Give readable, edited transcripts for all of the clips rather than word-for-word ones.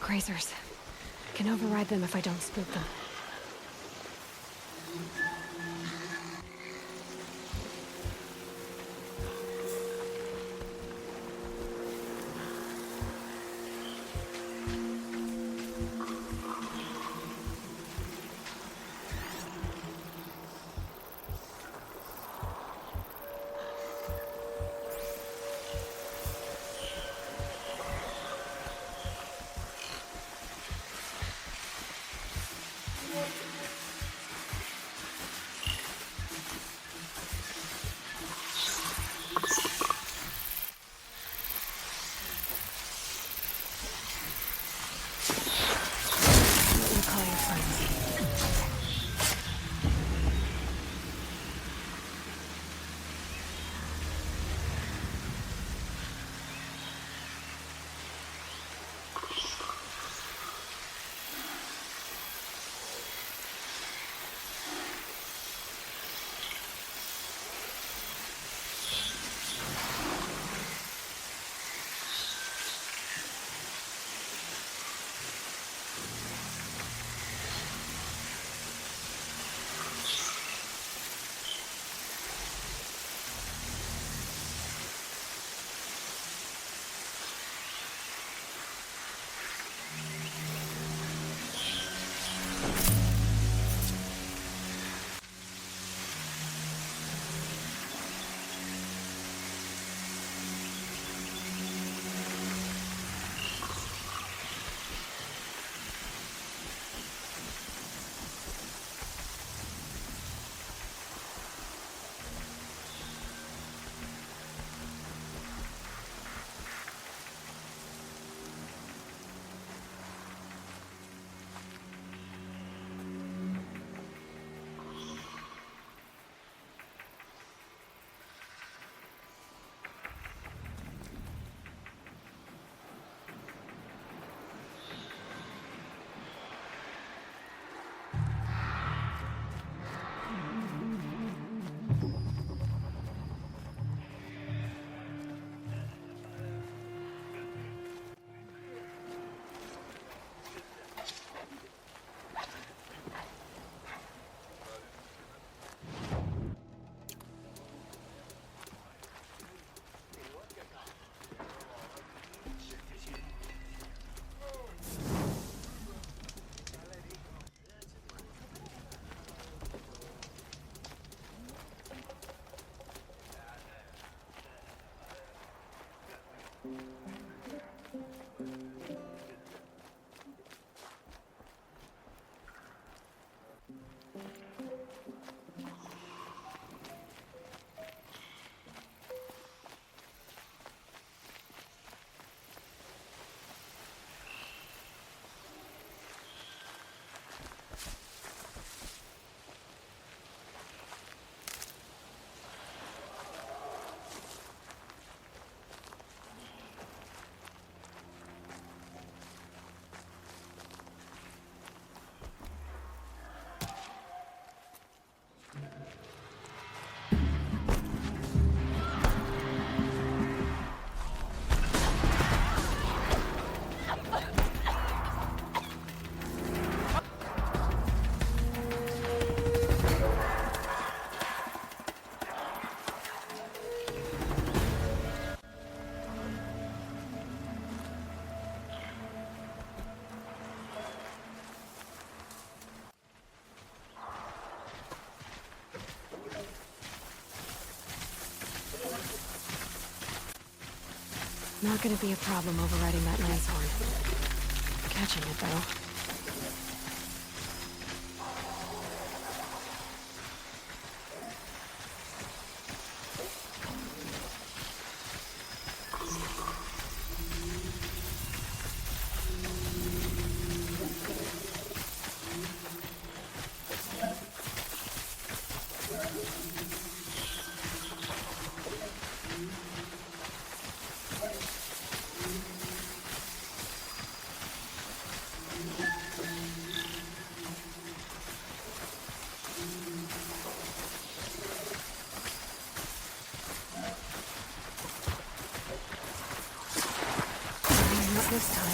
Grazers. Can override them if I don't spook them. Not gonna be a problem overriding that lance horn. Catching it, though. this time.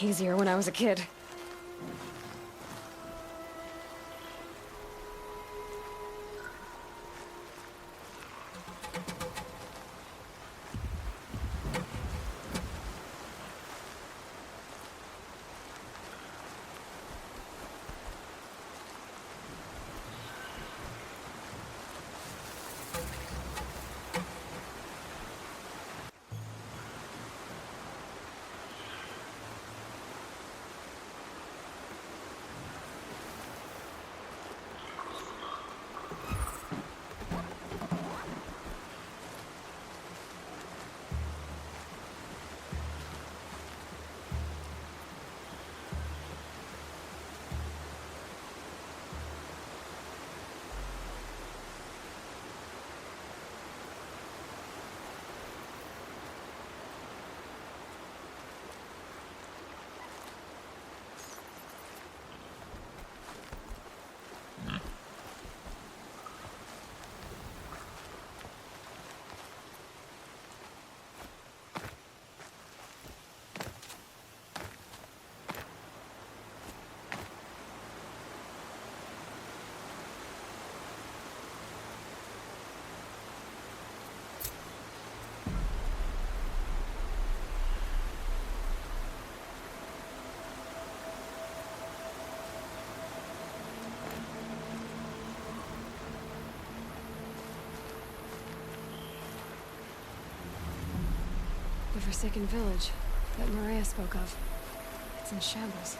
Easier when I was a kid. the Forsaken Village that Maria spoke of. It's in shambles.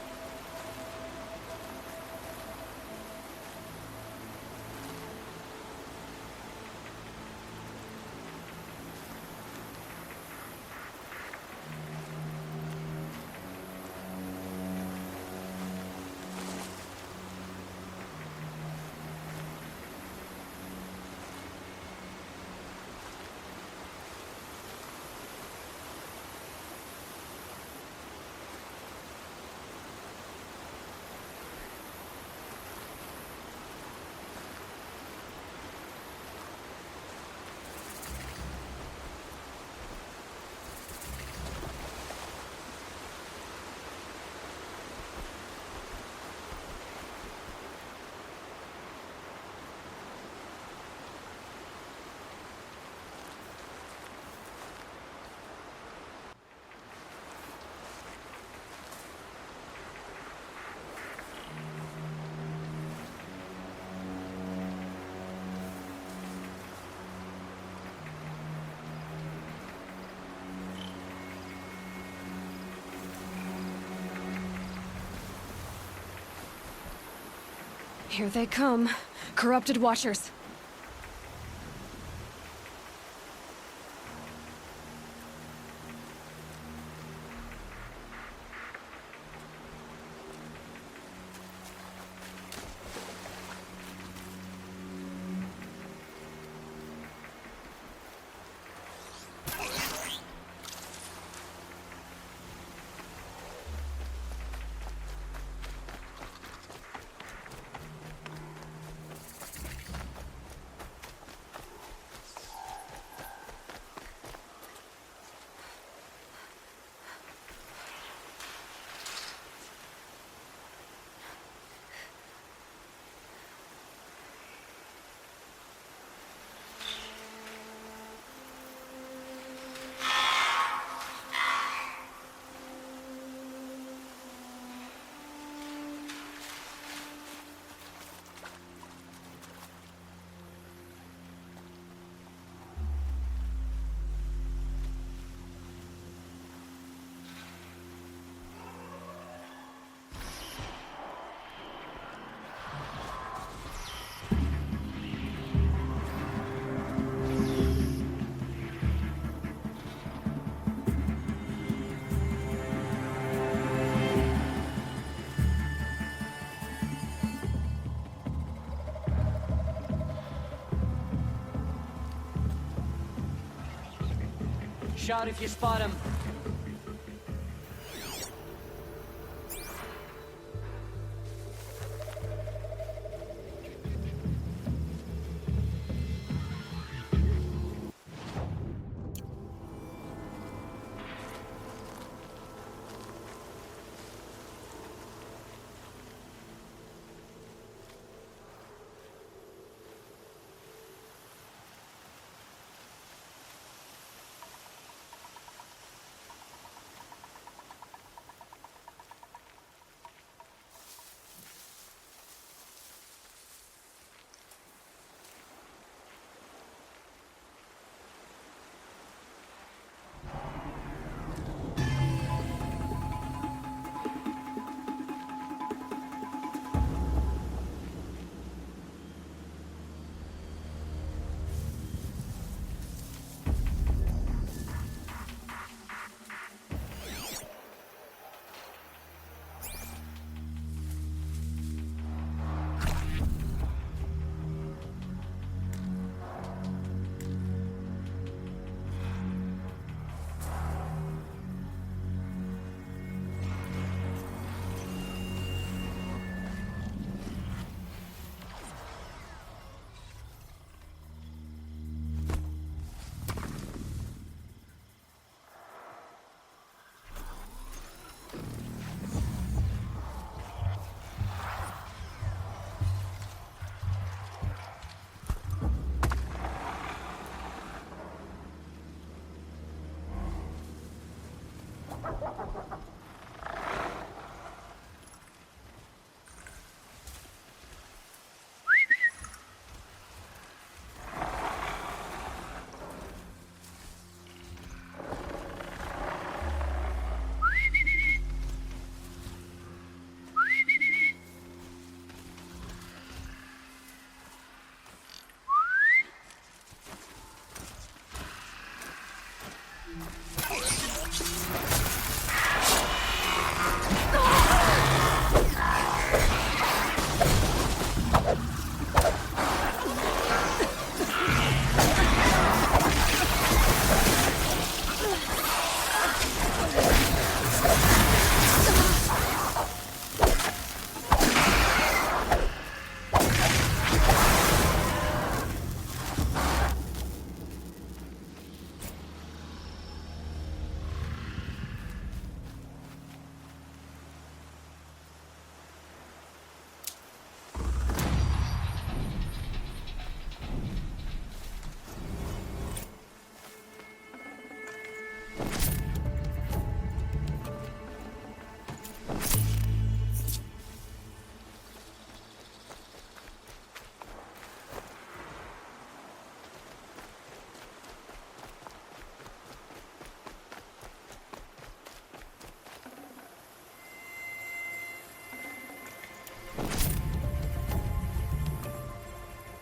Here they come. Corrupted Watchers. Shout if you spot him.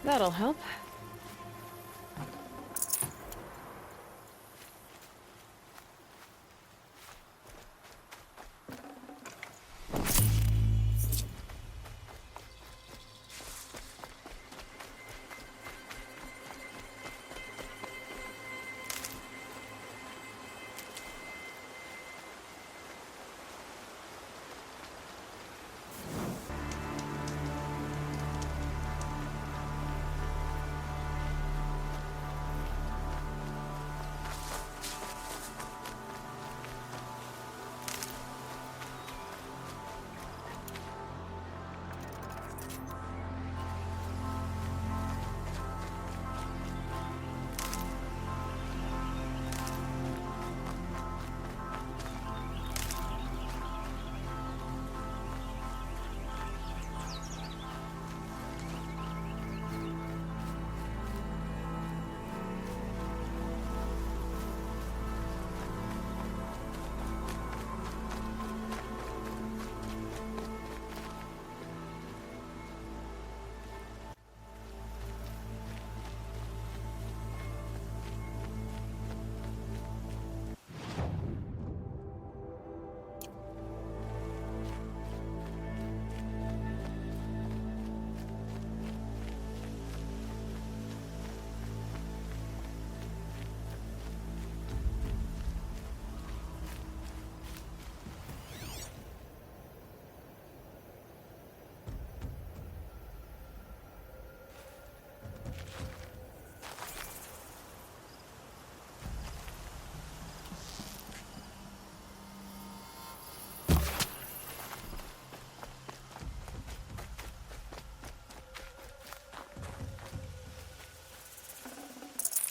That'll help.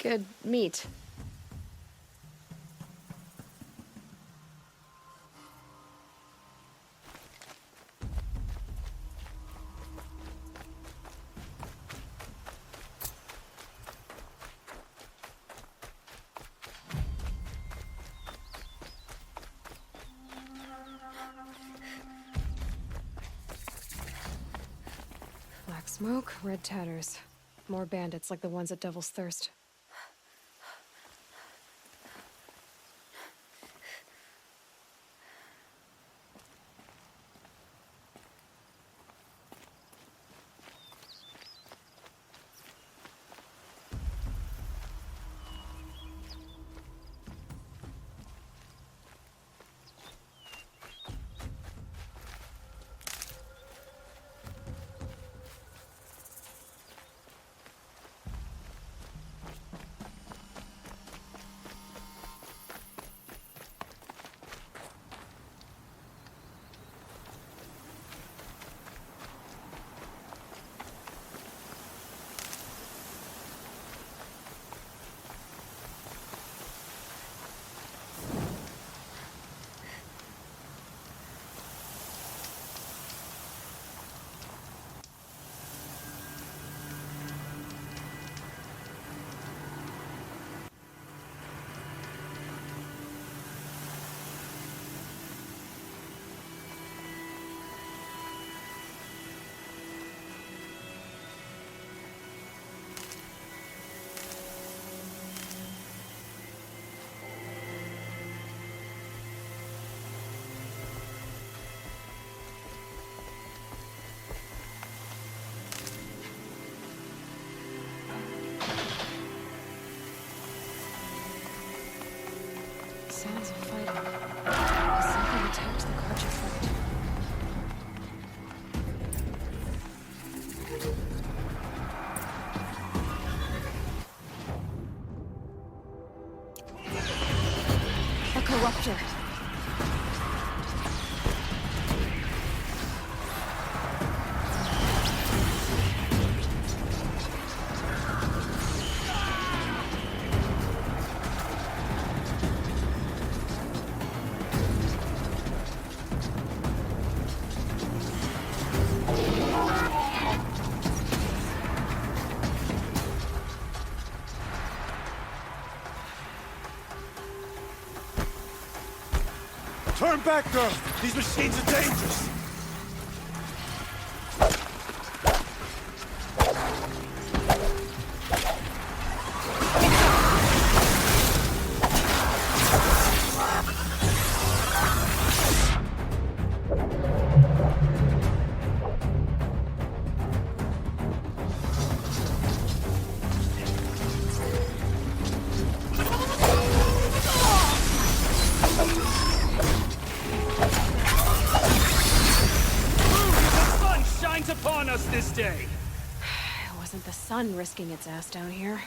Good meat. Black smoke, red tatters. More bandits like the ones at Devil's Thirst. Sounds of fighting. Has something attacked the Karja fort? A corruptor. Turn back, girl! These machines are dangerous! Upon us this day. It wasn't the sun risking its ass down here.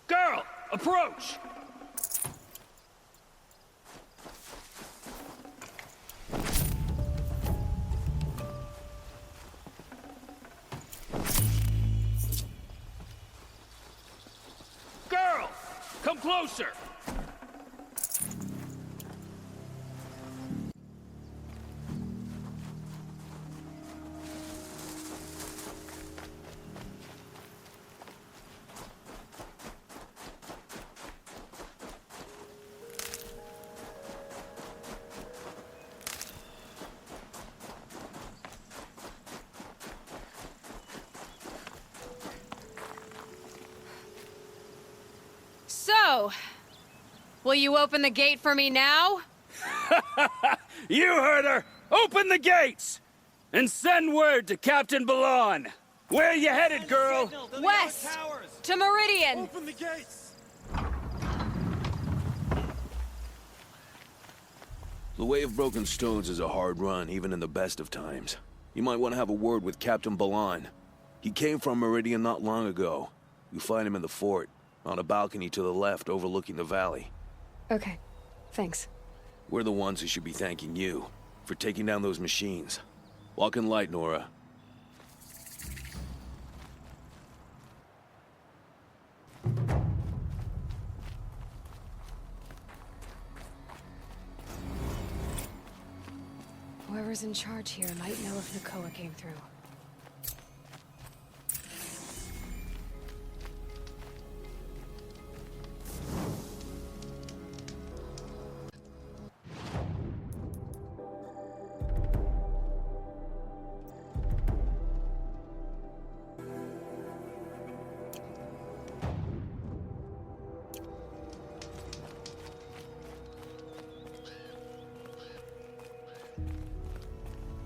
Girl, approach! Girl, come closer! So, will you open the gate for me now? You heard her! Open the gates! And send word to Captain Balan! Where you headed, girl? West! To Meridian! Open the gates! The Way of Broken Stones is a hard run, even in the best of times. You might want to have a word with Captain Balan. He came from Meridian not long ago. You find him in the fort, on a balcony to the left overlooking the valley. Okay, thanks. We're the ones who should be thanking you for taking down those machines. Walk in light, Nora. Whoever's in charge here might know if the Koa came through.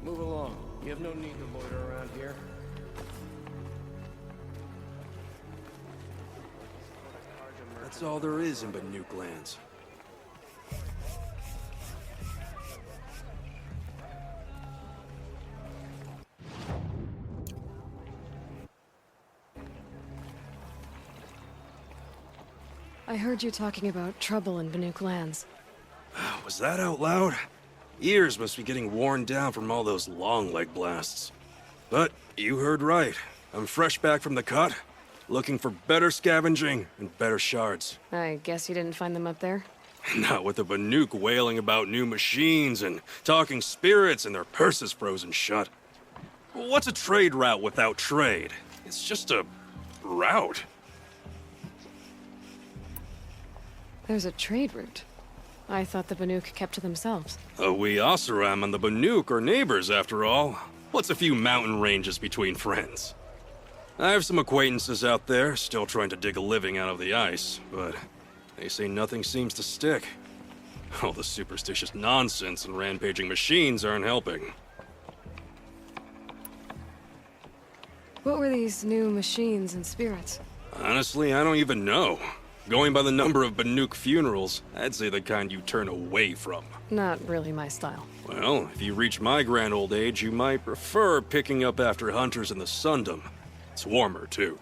Move along. You have no need to loiter around here. That's all there is in Banuk lands. I heard you talking about trouble in Banuk lands. Was that out loud? Ears must be getting worn down from all those long leg blasts. But you heard right. I'm fresh back from the cut, looking for better scavenging and better shards. I guess you didn't find them up there? Not with the Banuk wailing about new machines and talking spirits and their purses frozen shut. What's a trade route without trade? It's just a route. There's a trade route. I thought the Banuk kept to themselves. We Oseram and the Banuk are neighbors, after all. What's a few mountain ranges between friends? I have some acquaintances out there, still trying to dig a living out of the ice, but they say nothing seems to stick. All the superstitious nonsense and rampaging machines aren't helping. What were these new machines and spirits? Honestly, I don't even know. Going by the number of Banuk funerals, I'd say the kind you turn away from. Not really my style. Well, if you reach my grand old age, you might prefer picking up after hunters in the Sundom. It's warmer, too.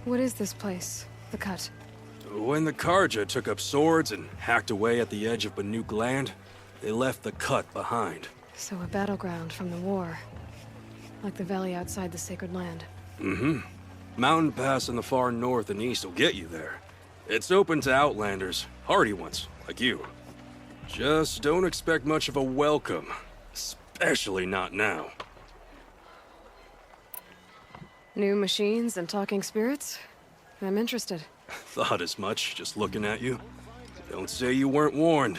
What is this place? The Cut? When the Karja took up swords and hacked away at the edge of Banuk land, they left the Cut behind. So a battleground from the war. Like the valley outside the Sacred Land. Mm-hmm. Mountain Pass in the far north and east will get you there. It's open to outlanders, hardy ones, like you. Just don't expect much of a welcome. Especially not now. New machines and talking spirits? I'm interested. Thought as much, just looking at you. Don't say you weren't warned.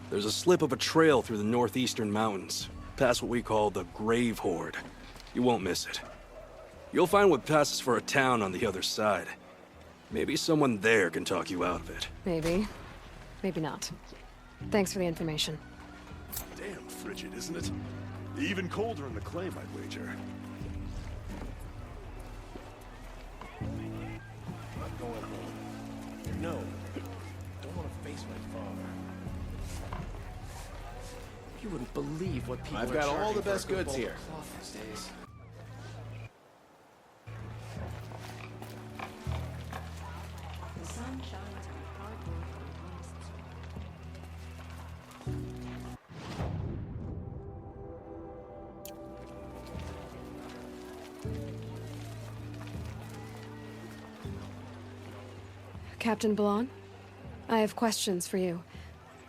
There's a slip of a trail through the northeastern mountains, past what we call the Grave Horde. You won't miss it. You'll find what passes for a town on the other side. Maybe someone there can talk you out of it. Maybe. Maybe not. Thanks for the information. Damn frigid, isn't it? Even colder in the claim, I'd wager. I'm going home. No. Don't want to face my father. You wouldn't believe what people I've are got all charging the best for a good goods bowl of here. cloth these days. The sun shines on hard work and honest. Captain Blanc, I have questions for you.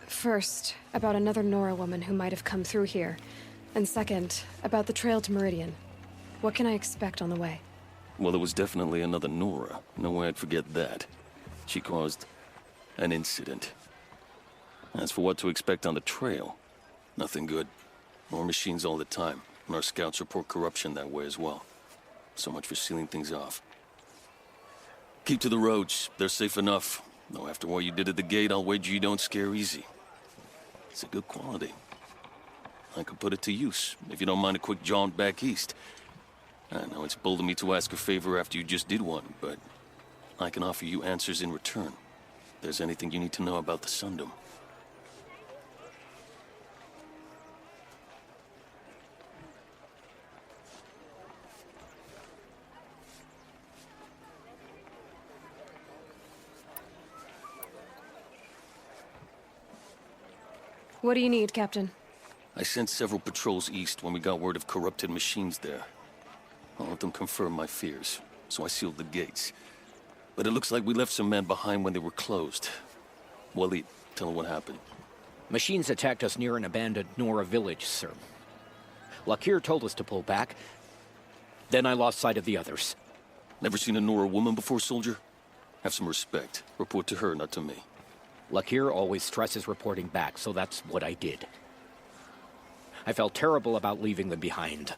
First, about another Nora woman who might have come through here. And second, about the trail to Meridian. What can I expect on the way? Well, there was definitely another Nora. No way I'd forget that. She caused an incident. As for what to expect on the trail, nothing good. More machines all the time, and our scouts report corruption that way as well. So much for sealing things off. Keep to the roads. They're safe enough. Though after what you did at the gate, I'll wager you don't scare easy. It's a good quality. I could put it to use, if you don't mind a quick jaunt back east. I know it's bold of me to ask a favor after you just did one, but I can offer you answers in return. If there's anything you need to know about the Sundom. What do you need, Captain? I sent several patrols east when we got word of corrupted machines there. All of them confirmed my fears, so I sealed the gates. But it looks like we left some men behind when they were closed. Waleed, tell them what happened. Machines attacked us near an abandoned Nora village, sir. Lakir told us to pull back. Then I lost sight of the others. Never seen a Nora woman before, soldier? Have some respect. Report to her, not to me. Lakir always stresses reporting back, so that's what I did. I felt terrible about leaving them behind.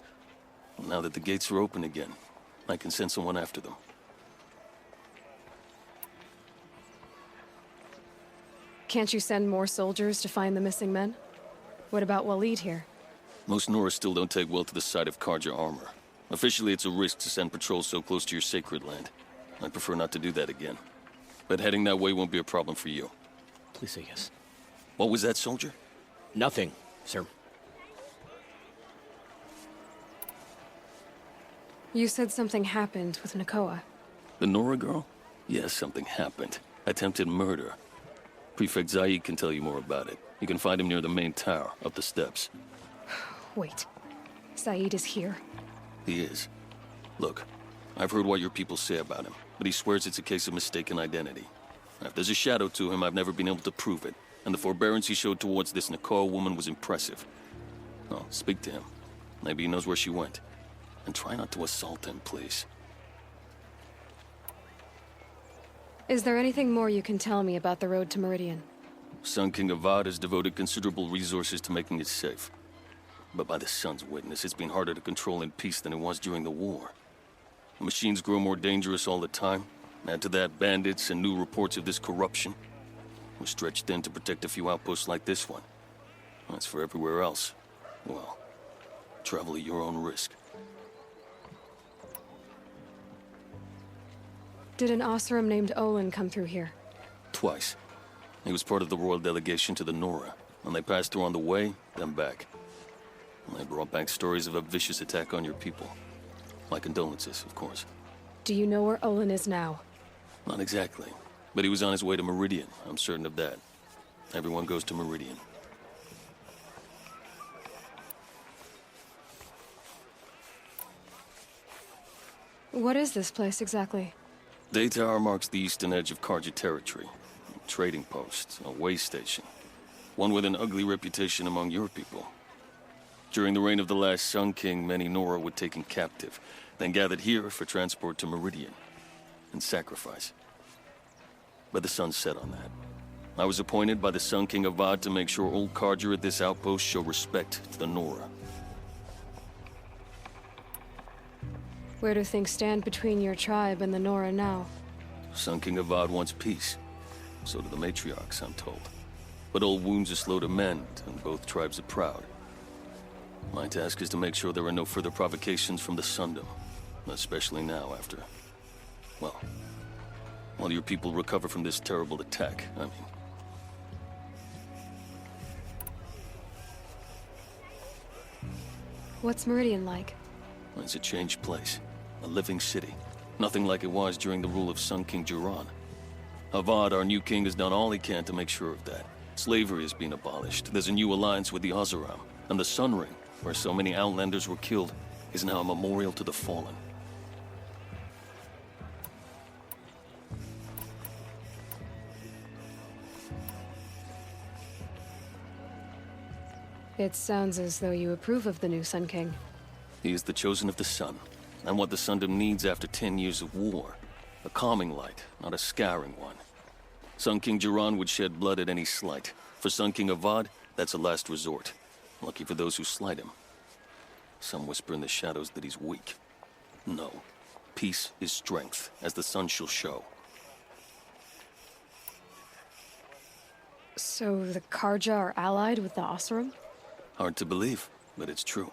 Well, now that the gates are open again, I can send someone after them. Can't you send more soldiers to find the missing men? What about Waleed here? Most Nora still don't take well to the sight of Karja armor. Officially, it's a risk to send patrols so close to your sacred land. I'd prefer not to do that again. But heading that way won't be a problem for you. Please say yes. What was that, soldier? Nothing, sir. You said something happened with Nakoa. The Nora girl? Yes, something happened. Attempted murder. Prefect Zaid can tell you more about it. You can find him near the main tower, up the steps. Wait. Saeed is here. He is. Look, I've heard what your people say about him, but he swears it's a case of mistaken identity. If there's a shadow to him, I've never been able to prove it, and the forbearance he showed towards this Nakoa woman was impressive. Oh, speak to him. Maybe he knows where she went. And try not to assault him, please. Is there anything more you can tell me about the road to Meridian? Sun King Avad has devoted considerable resources to making it safe. But by the Sun's witness, it's been harder to control in peace than it was during the war. The machines grow more dangerous all the time, Add to that bandits and new reports of this corruption. We're stretched thin to protect a few outposts like this one. As for everywhere else, well, travel at your own risk. Did an Oseram named Olin come through here? Twice. He was part of the royal delegation to the Nora, and they passed through on the way, then back. And they brought back stories of a vicious attack on your people. My condolences, of course. Do you know where Olin is now? Not exactly, but he was on his way to Meridian, I'm certain of that. Everyone goes to Meridian. What is this place exactly? Daytower marks the eastern edge of Karja territory. A trading post, a way station. One with an ugly reputation among your people. During the reign of the last Sun King, many Nora were taken captive, then gathered here for transport to Meridian, and sacrifice. But the sun set on that. I was appointed by the Sun King Avad to make sure old Karja at this outpost show respect to the Nora. Where do things stand between your tribe and the Nora now? Sun King Avad wants peace. So do the matriarchs, I'm told. But old wounds are slow to mend, and both tribes are proud. My task is to make sure there are no further provocations from the Sundom. Especially now after... well, while your people recover from this terrible attack, I mean. What's Meridian like? It's a changed place. A living city. Nothing like it was during the rule of Sun King Jiran. Avad, our new king, has done all he can to make sure of that. Slavery has been abolished. There's a new alliance with the Oseram. And the Sun Ring, where so many Outlanders were killed, is now a memorial to the fallen. It sounds as though you approve of the new Sun King. He is the chosen of the sun, and what the Sundom needs after 10 years of war. A calming light, not a scouring one. Sun King Jiran would shed blood at any slight. For Sun King Avad, that's a last resort. Lucky for those who slight him. Some whisper in the shadows that he's weak. No. Peace is strength, as the sun shall show. So the Karja are allied with the Oseram? Hard to believe, but it's true.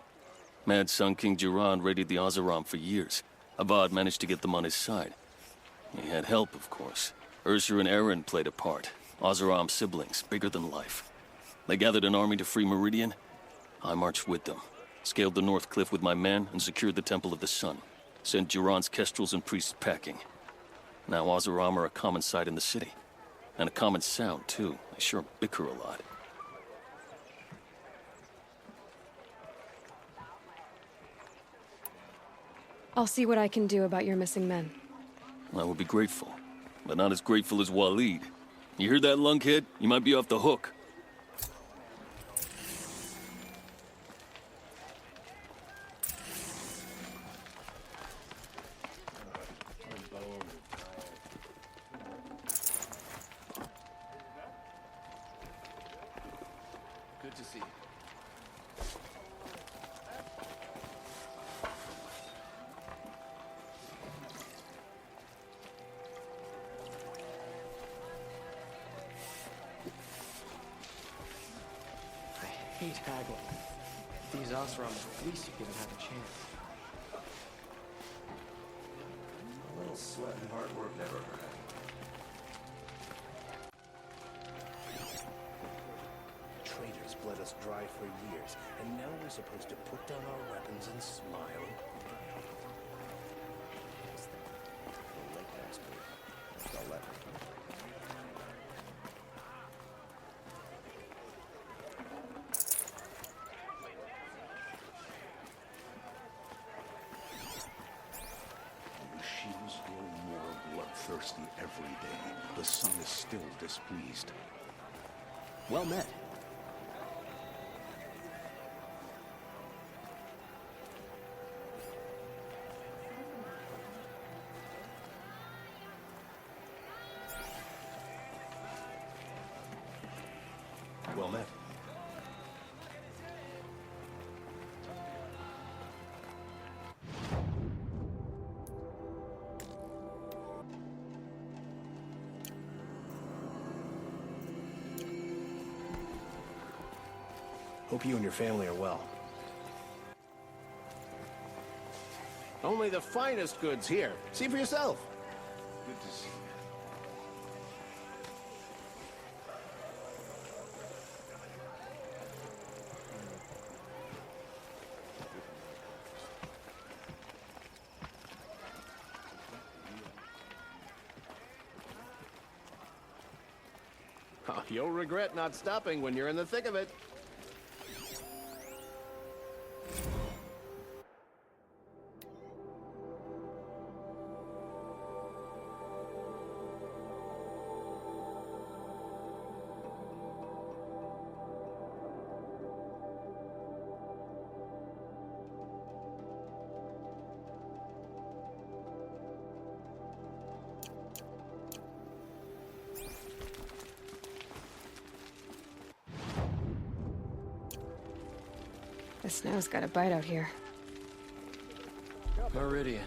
Mad Sun King Jiran raided the Oseram for years. Avad managed to get them on his side. He had help, of course. Ursur and Eren played a part. Oseram siblings, bigger than life. They gathered an army to free Meridian. I marched with them. Scaled the North Cliff with my men and secured the Temple of the Sun. Sent Jiran's kestrels and priests packing. Now Oseram are a common sight in the city. And a common sound, too. They sure bicker a lot. I'll see what I can do about your missing men. I would be grateful, but not as grateful as Waleed. You hear that, lunkhead? You might be off the hook. Good to see you. I hate haggling. These Oseram, at least you didn't have a chance. A little sweat and hard work never hurt. Traitors bled us dry for years, and now we're supposed to put down our weapons and smile. The lake bastard. Don't let me. The shields grow more bloodthirsty every day. The sun is still displeased. Well met. Well met. Hope you and your family are well. Only the finest goods here. See for yourself. Good to see you. Oh, you'll regret not stopping when you're in the thick of it. The snow's got a bite out here. Meridian.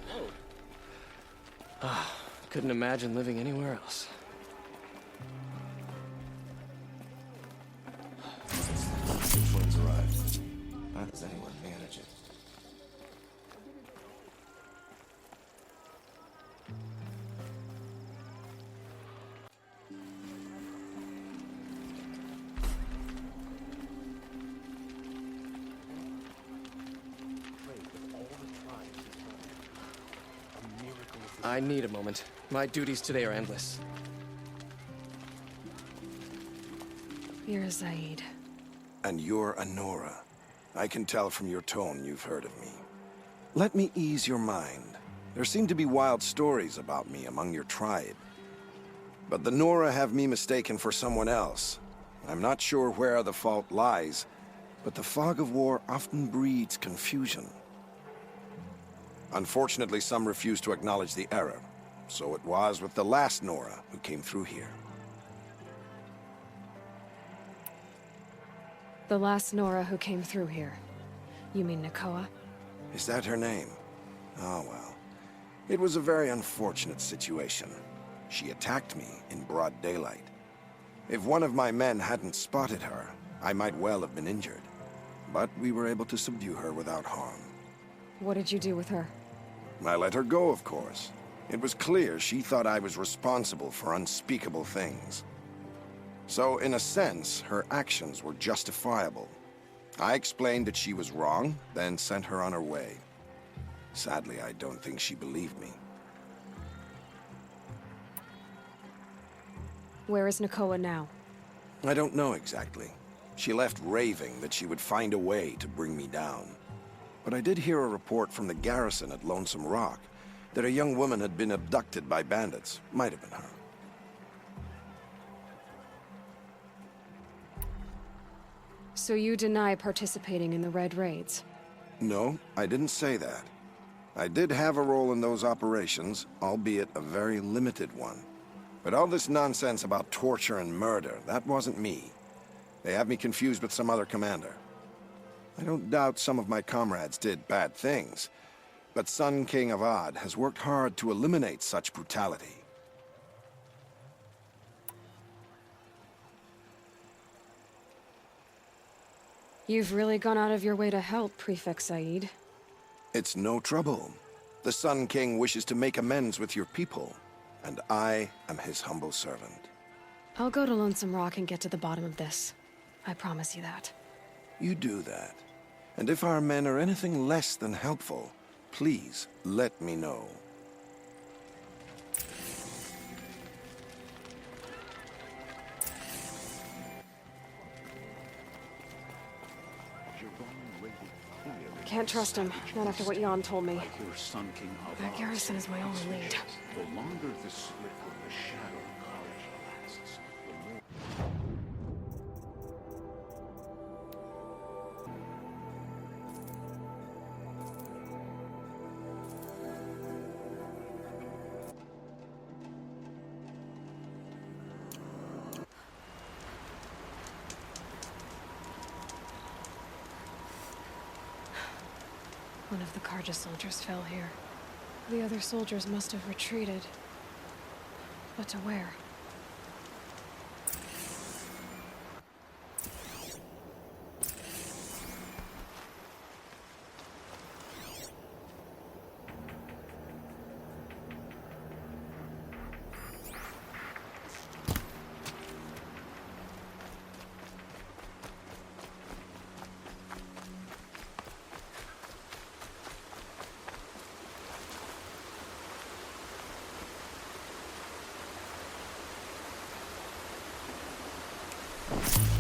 Ah, couldn't imagine living anywhere else. Which one's arrived? How does anyone manage it? I need a moment. My duties today are endless. You're Zaid. And you're a Nora. I can tell from your tone you've heard of me. Let me ease your mind. There seem to be wild stories about me among your tribe. But the Nora have me mistaken for someone else. I'm not sure where the fault lies, but the fog of war often breeds confusion. Unfortunately, some refuse to acknowledge the error. So it was with the last Nora who came through here. The last Nora who came through here. You mean Nakoa? Is that her name? Oh, well. It was a very unfortunate situation. She attacked me in broad daylight. If one of my men hadn't spotted her, I might well have been injured. But we were able to subdue her without harm. What did you do with her? I let her go, of course. It was clear she thought I was responsible for unspeakable things. So, in a sense, her actions were justifiable. I explained that she was wrong, then sent her on her way. Sadly, I don't think she believed me. Where is Nakoa now? I don't know exactly. She left raving that she would find a way to bring me down. But I did hear a report from the garrison at Lonesome Rock that a young woman had been abducted by bandits. Might have been her. So you deny participating in the Red Raids? No, I didn't say that. I did have a role in those operations, albeit a very limited one. But all this nonsense about torture and murder, that wasn't me. They have me confused with some other commander. I don't doubt some of my comrades did bad things, but Sun King Avad has worked hard to eliminate such brutality. You've really gone out of your way to help, Prefect Said. It's no trouble. The Sun King wishes to make amends with your people, and I am his humble servant. I'll go to Lonesome Rock and get to the bottom of this. I promise you that. You do that. And if our men are anything less than helpful, please let me know. Can't trust him, not after what Jan told me. Your Sun King That garrison is my only lead. The longer the slip of the Shadow College lasts, the more... One of the Karja soldiers fell here. The other soldiers must have retreated. But to where?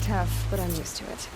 tough, but I'm used to it.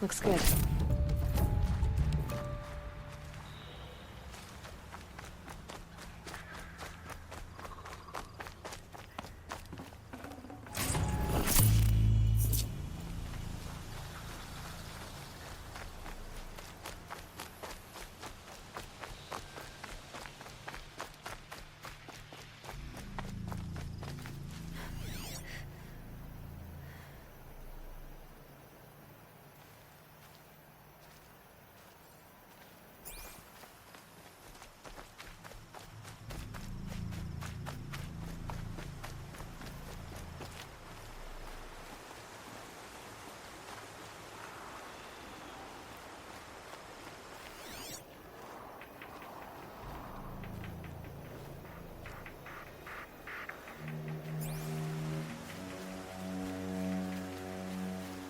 Looks good.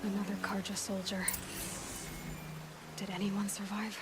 Another Karja soldier. Did anyone survive?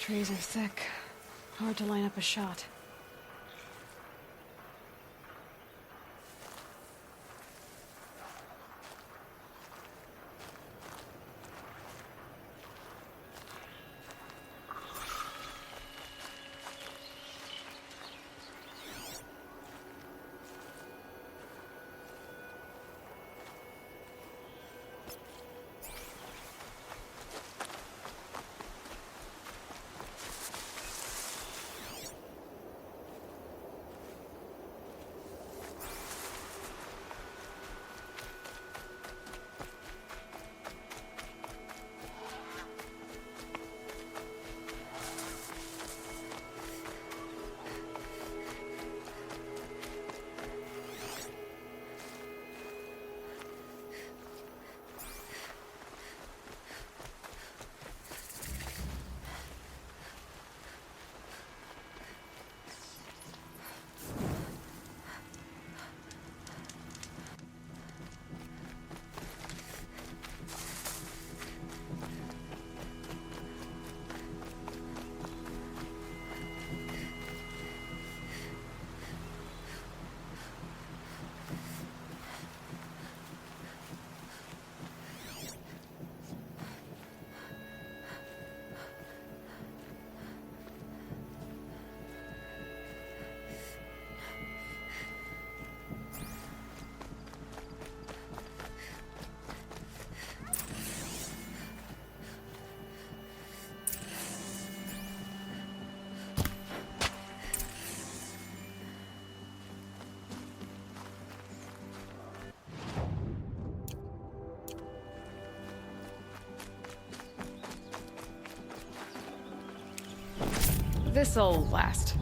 Trees are thick. Hard to line up a shot. This'll last.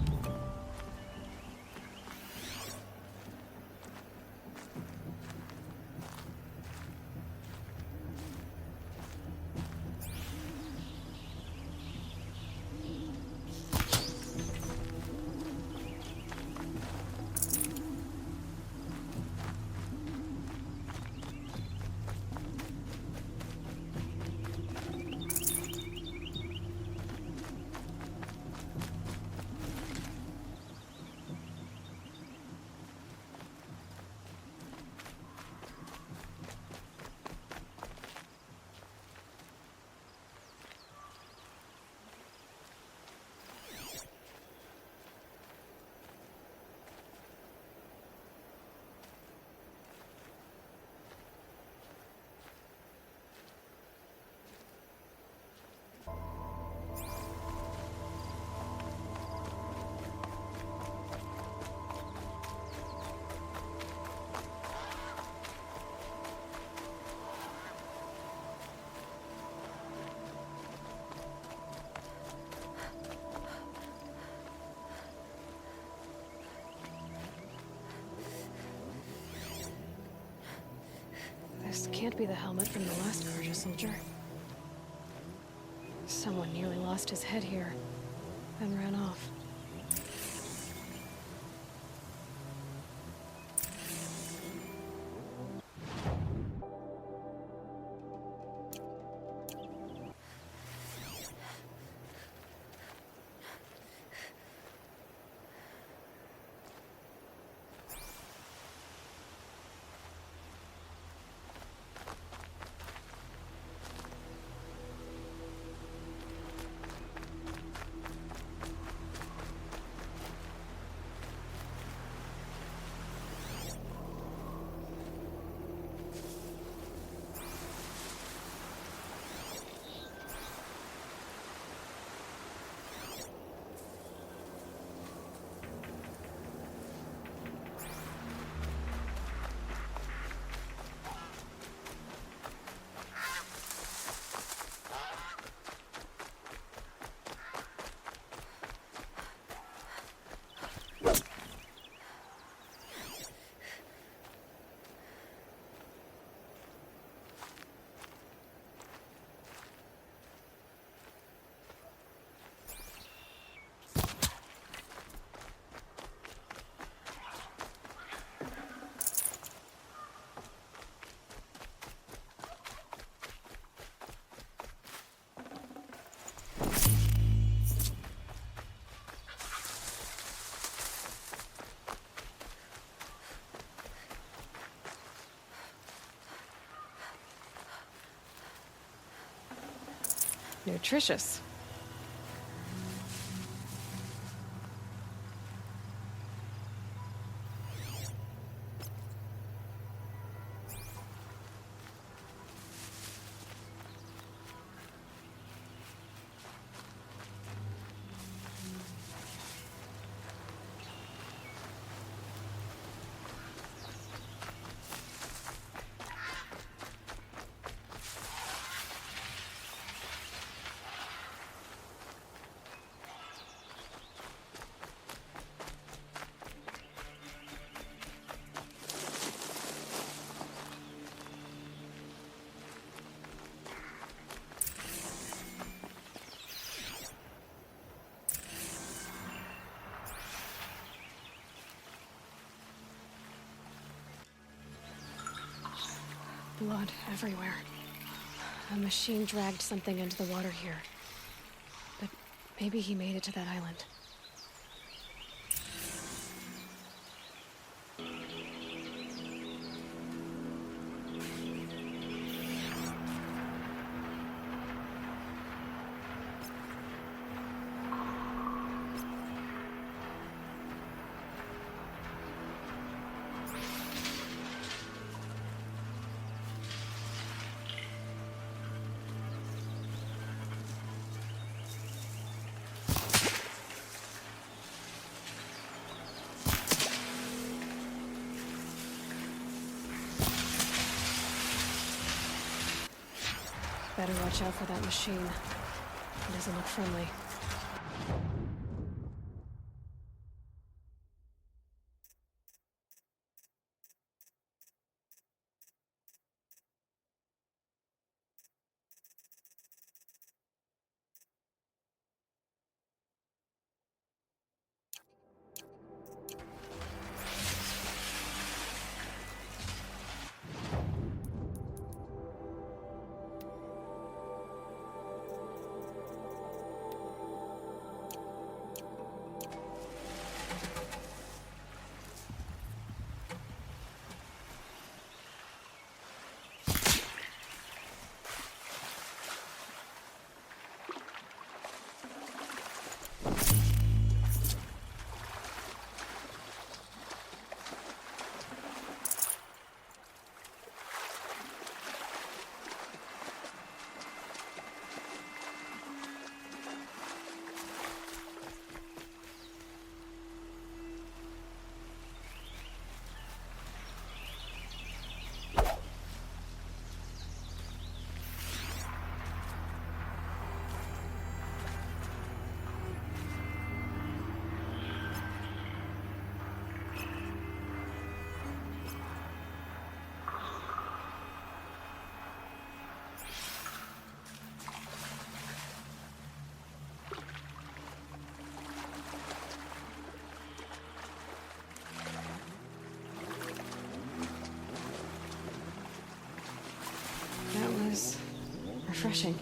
This can't be the helmet from the last Carja soldier. Someone nearly lost his head here, then ran off. Nutritious. Blood everywhere. A machine dragged something into the water here. But maybe he made it to that island. Better watch out for that machine. It doesn't look friendly. That was refreshing.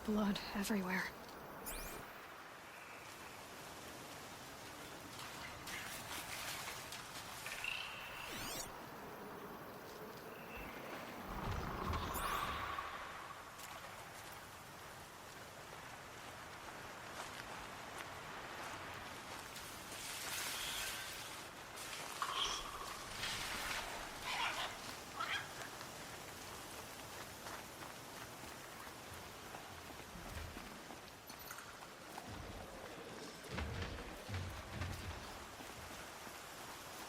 Blood everywhere.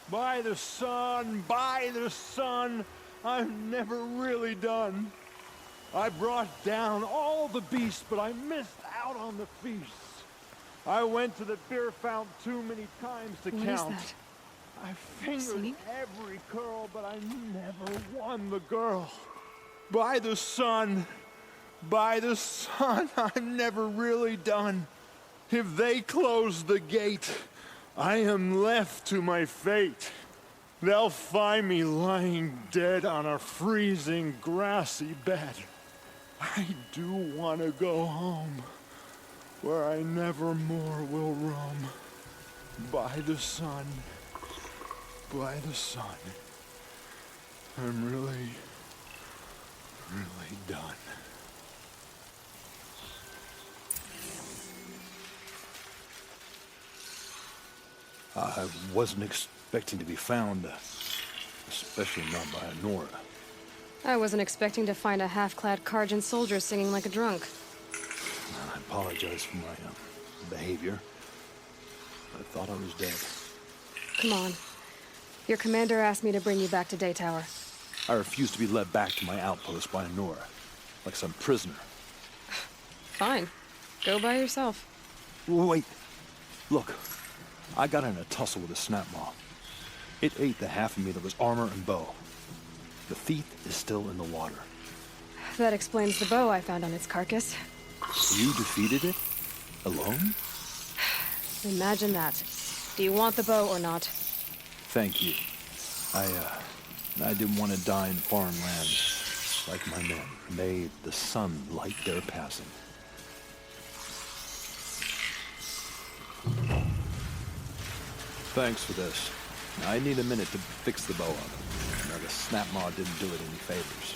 By the sun, I'm never really done. I brought down all the beasts, but I missed out on the feasts. I went to the beer fountain too many times to count. What is that? I fingered Singing? every girl, but I never won the girl. By the sun, I'm never really done. If they close the gate, I am left to my fate. They'll find me lying dead on a freezing grassy bed. I do want to go home, where I never more will roam. By the sun, I'm really done. I wasn't expecting to be found, especially not by a Nora. I wasn't expecting to find a half-clad Karjan soldier singing like a drunk. I apologize for my behavior. I thought I was dead. Come on. Your commander asked me to bring you back to Daytower. I refused to be led back to my outpost by a Nora, like some prisoner. Fine. Go by yourself. Wait. Look. I got in a tussle with a snap maw. It ate the half of me that was armor and bow. The thief is still in the water. That explains the bow I found on its carcass. You defeated it? Alone? Imagine that. Do you want the bow or not? Thank you. I didn't want to die in foreign lands, like my men. May the sun light their passing. Thanks for this. I need a minute to fix the bow up. Now, the snap maw didn't do it any favors.